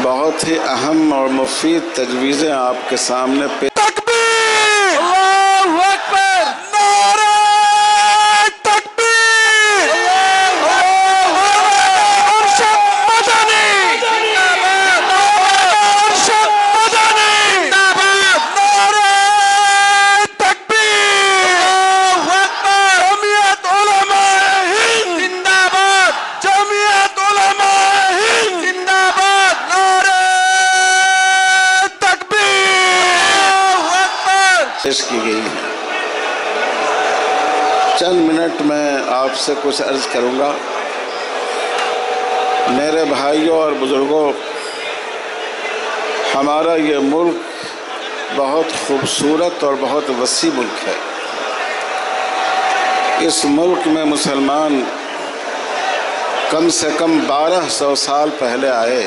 بہت ہی اہم اور مفید تجویزیں آپ کے سامنے پیش تکبیر! اللہ اکبر! نعرہ تکبیر! ارشد مدنی! ارشد مدنی! نعرہ تکبیر! جمعیت علماء ہند! جمعیت علماء ہند! نعرہ پیش کی گئی ہے۔ چند منٹ میں آپ سے کچھ عرض کروں گا۔ میرے بھائیوں اور بزرگوں، ہمارا یہ ملک بہت خوبصورت اور بہت وسیع ملک ہے۔ اس ملک میں مسلمان کم سے کم 1200 سال پہلے آئے۔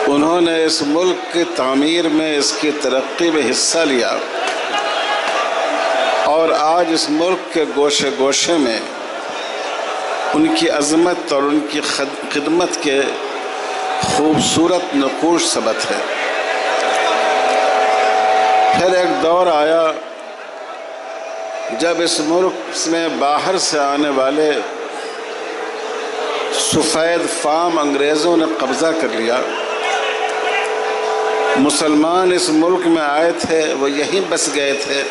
انہوں نے اس ملک کی تعمیر میں، اس کی ترقی میں حصہ لیا، اور آج اس ملک کے گوشے گوشے میں ان کی عظمت اور ان کی خدمت کے خوبصورت نقوش ثبت ہے۔ پھر ایک دور آیا جب اس ملک میں باہر سے آنے والے سفید فام انگریزوں نے قبضہ کر لیا۔ مسلمان اس ملک میں آئے تھے، وہ یہیں بس گئے تھے،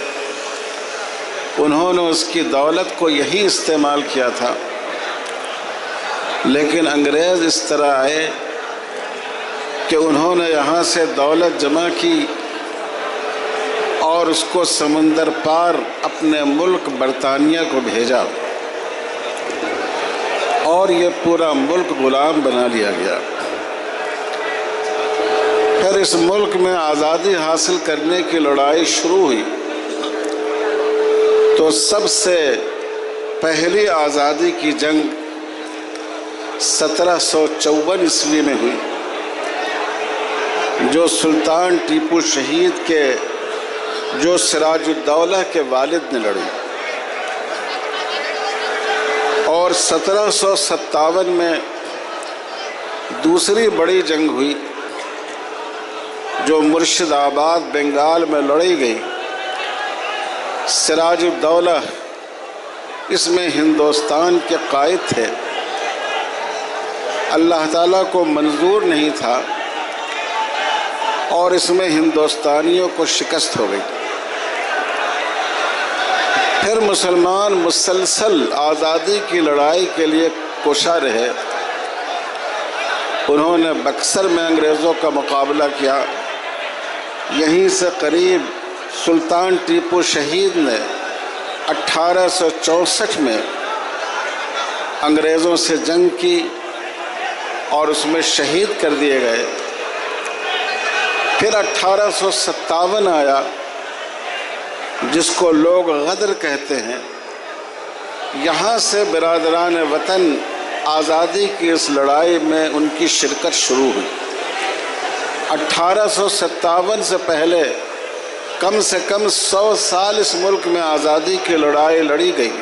انہوں نے اس کی دولت کو یہیں استعمال کیا تھا، لیکن انگریز اس طرح آئے کہ انہوں نے یہاں سے دولت جمع کی اور اس کو سمندر پار اپنے ملک برطانیہ کو بھیجا، اور یہ پورا ملک غلام بنا لیا گیا۔ پھر اس ملک میں آزادی حاصل کرنے کی لڑائی شروع ہوئی، تو سب سے پہلی آزادی کی جنگ 1754 عیسوی میں ہوئی، جو سلطان ٹیپو شہید کے، جو سراج الدولہ کے والد نے لڑی، اور 1757 میں دوسری بڑی جنگ ہوئی جو مرشد آباد بنگال میں لڑی گئی۔ سراج الدولہ اس میں ہندوستان کے قائد تھے، اللہ تعالیٰ کو منظور نہیں تھا اور اس میں ہندوستانیوں کو شکست ہو گئی۔ پھر مسلمان مسلسل آزادی کی لڑائی کے لیے کوشاں رہے۔ انہوں نے بکسر میں انگریزوں کا مقابلہ کیا، یہیں سے قریب سلطان ٹیپو شہید نے 1864 میں انگریزوں سے جنگ کی اور اس میں شہید کر دیے گئے۔ پھر 1857 آیا، جس کو لوگ غدر کہتے ہیں۔ یہاں سے برادران وطن آزادی کی اس لڑائی میں ان کی شرکت شروع ہوئی۔ 1857 سے پہلے کم سے کم 100 سال اس ملک میں آزادی کی لڑائی لڑی گئی،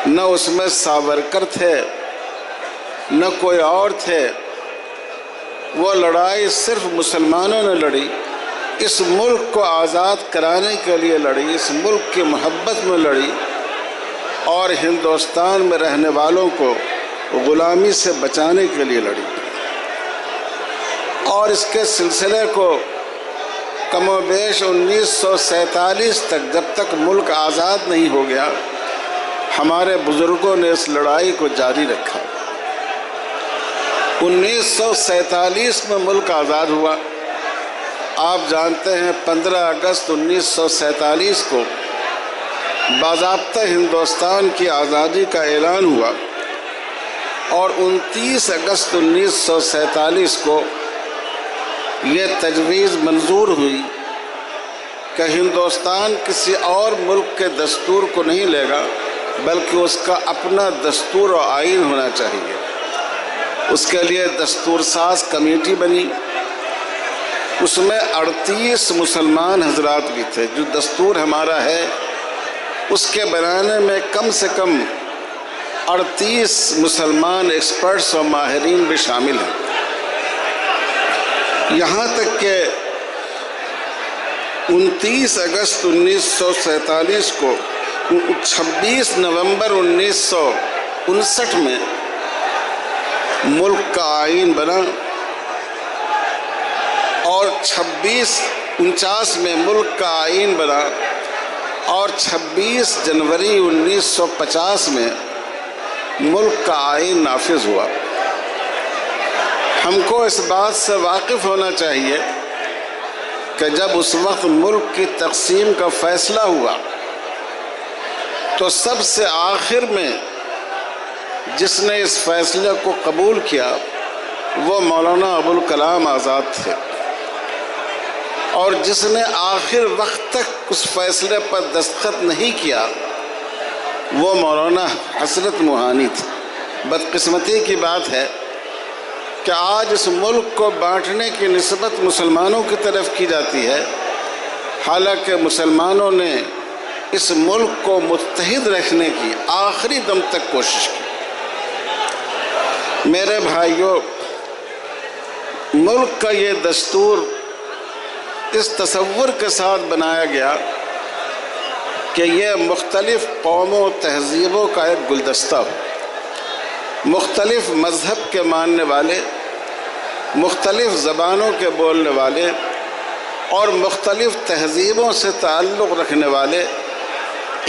نہ اس میں ساورکر تھے نہ کوئی اور تھے، وہ لڑائی صرف مسلمانوں نے لڑی، اس ملک کو آزاد کرانے کے لیے لڑی، اس ملک کی محبت میں لڑی، اور ہندوستان میں رہنے والوں کو غلامی سے بچانے کے لیے لڑی۔ اور اس کے سلسلے کو کم و بیش 1947 تک، جب تک ملک آزاد نہیں ہو گیا، ہمارے بزرگوں نے اس لڑائی کو جاری رکھا۔ 1947 میں ملک آزاد ہوا۔ آپ جانتے ہیں 15 اگست 1947 کو باضابطہ ہندوستان کی آزادی کا اعلان ہوا، اور 29 اگست 1947 کو یہ تجویز منظور ہوئی کہ ہندوستان کسی اور ملک کے دستور کو نہیں لے گا، بلکہ اس کا اپنا دستور و آئین ہونا چاہیے۔ اس کے لیے دستور ساز کمیٹی بنی، اس میں 38 مسلمان حضرات بھی تھے۔ جو دستور ہمارا ہے اس کے بنانے میں کم سے کم 38 مسلمان ایکسپرٹس اور ماہرین بھی شامل ہیں۔ یہاں تک کہ 29 اگست 1947 کو 26 نومبر 1959 میں ملک کا آئین بنا اور 2649 میں ملک کا آئین بنا اور 26 جنوری 1950 میں ملک کا آئین نافذ ہوا۔ ہم کو اس بات سے واقف ہونا چاہیے کہ جب اس وقت ملک کی تقسیم کا فیصلہ ہوا تو سب سے آخر میں جس نے اس فیصلے کو قبول کیا وہ مولانا ابوالکلام آزاد تھے، اور جس نے آخر وقت تک اس فیصلے پر دستخط نہیں کیا وہ مولانا حسرت موہانی تھے۔ بدقسمتی کی بات ہے کہ آج اس ملک کو بانٹنے کی نسبت مسلمانوں کی طرف کی جاتی ہے، حالانکہ مسلمانوں نے اس ملک کو متحد رکھنے کی آخری دم تک کوشش کی۔ میرے بھائیوں، ملک کا یہ دستور اس تصور کے ساتھ بنایا گیا کہ یہ مختلف قوموں و تہذیبوں کا ایک گلدستہ ہو، مختلف مذہب کے ماننے والے، مختلف زبانوں کے بولنے والے اور مختلف تہذیبوں سے تعلق رکھنے والے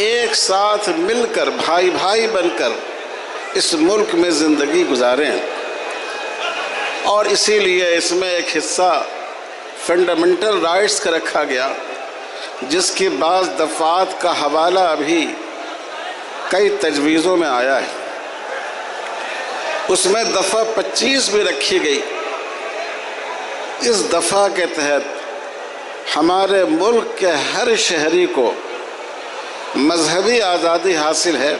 ایک ساتھ مل کر بھائی بھائی بن کر اس ملک میں زندگی گزاریں، اور اسی لیے اس میں ایک حصہ فنڈامنٹل رائٹس کا رکھا گیا جس کی بعض دفعات کا حوالہ ابھی کئی تجویزوں میں آیا ہے۔ اس میں دفعہ 25 بھی رکھی گئی۔ اس دفعہ کے تحت ہمارے ملک کے ہر شہری کو مذہبی آزادی حاصل ہے،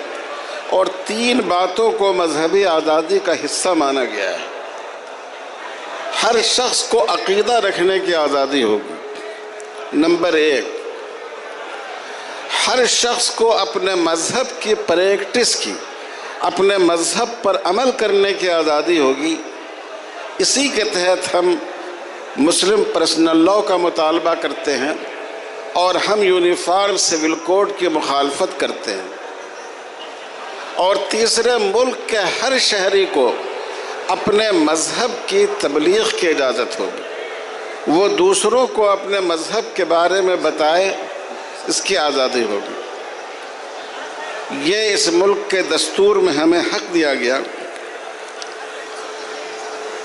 اور 3 باتوں کو مذہبی آزادی کا حصہ مانا گیا ہے۔ ہر شخص کو عقیدہ رکھنے کی آزادی ہوگی۔ نمبر 1، ہر شخص کو اپنے مذہب کی پریکٹس کی، اپنے مذہب پر عمل کرنے کی آزادی ہوگی۔ اسی کے تحت ہم مسلم پرسنل لاء کا مطالبہ کرتے ہیں اور ہم یونیفارم سول کوڈ کی مخالفت کرتے ہیں۔ اور تیسرے، ملک کے ہر شہری کو اپنے مذہب کی تبلیغ کی اجازت ہوگی، وہ دوسروں کو اپنے مذہب کے بارے میں بتائے، اس کی آزادی ہوگی۔ یہ اس ملک کے دستور میں ہمیں حق دیا گیا۔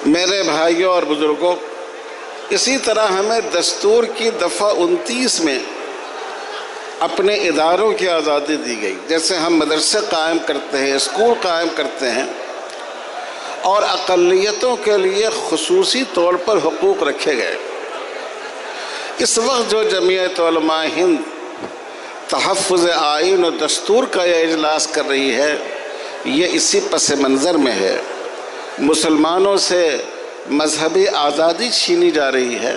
میرے بھائیوں اور بزرگوں، اسی طرح ہمیں دستور کی دفعہ 29 میں اپنے اداروں کی آزادی دی گئی، جیسے ہم مدرسے قائم کرتے ہیں، اسکول قائم کرتے ہیں، اور اقلیتوں کے لیے خصوصی طور پر حقوق رکھے گئے۔ اس وقت جو جمعیت علماء ہند تحفظ آئین و دستور کا یہ اجلاس کر رہی ہے، یہ اسی پس منظر میں ہے۔ مسلمانوں سے مذہبی آزادی چھینی جا رہی ہے،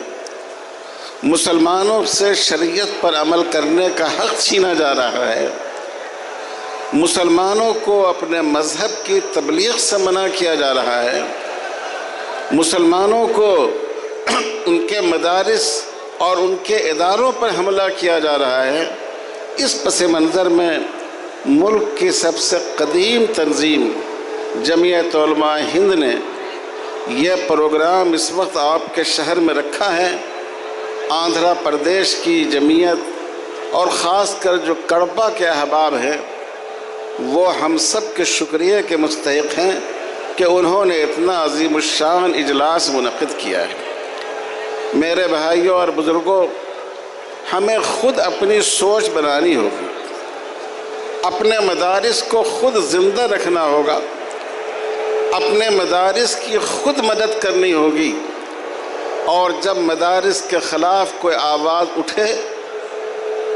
مسلمانوں سے شریعت پر عمل کرنے کا حق چھینا جا رہا ہے، مسلمانوں کو اپنے مذہب کی تبلیغ سے منع کیا جا رہا ہے، مسلمانوں کو ان کے مدارس اور ان کے اداروں پر حملہ کیا جا رہا ہے۔ اس پس منظر میں ملک کی سب سے قدیم تنظیم جمعیت علماء ہند نے یہ پروگرام اس وقت آپ کے شہر میں رکھا ہے۔ آندھرا پردیش کی جمعیت اور خاص کر جو کڑپا کے احباب ہیں وہ ہم سب کے شکریہ کے مستحق ہیں کہ انہوں نے اتنا عظیم الشان اجلاس منعقد کیا ہے۔ میرے بھائیوں اور بزرگوں، ہمیں خود اپنی سوچ بنانی ہوگی، اپنے مدارس کو خود زندہ رکھنا ہوگا، اپنے مدارس کی خود مدد کرنی ہوگی، اور جب مدارس کے خلاف کوئی آواز اٹھے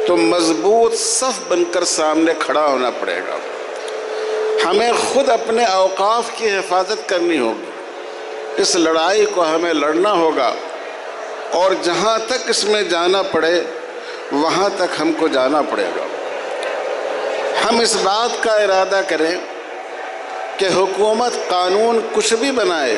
تو مضبوط صف بن کر سامنے کھڑا ہونا پڑے گا۔ ہمیں خود اپنے اوقاف کی حفاظت کرنی ہوگی، اس لڑائی کو ہمیں لڑنا ہوگا، اور جہاں تک اس میں جانا پڑے وہاں تک ہم کو جانا پڑے گا۔ ہم اس بات کا ارادہ کریں کہ حکومت قانون کچھ بھی بنائے،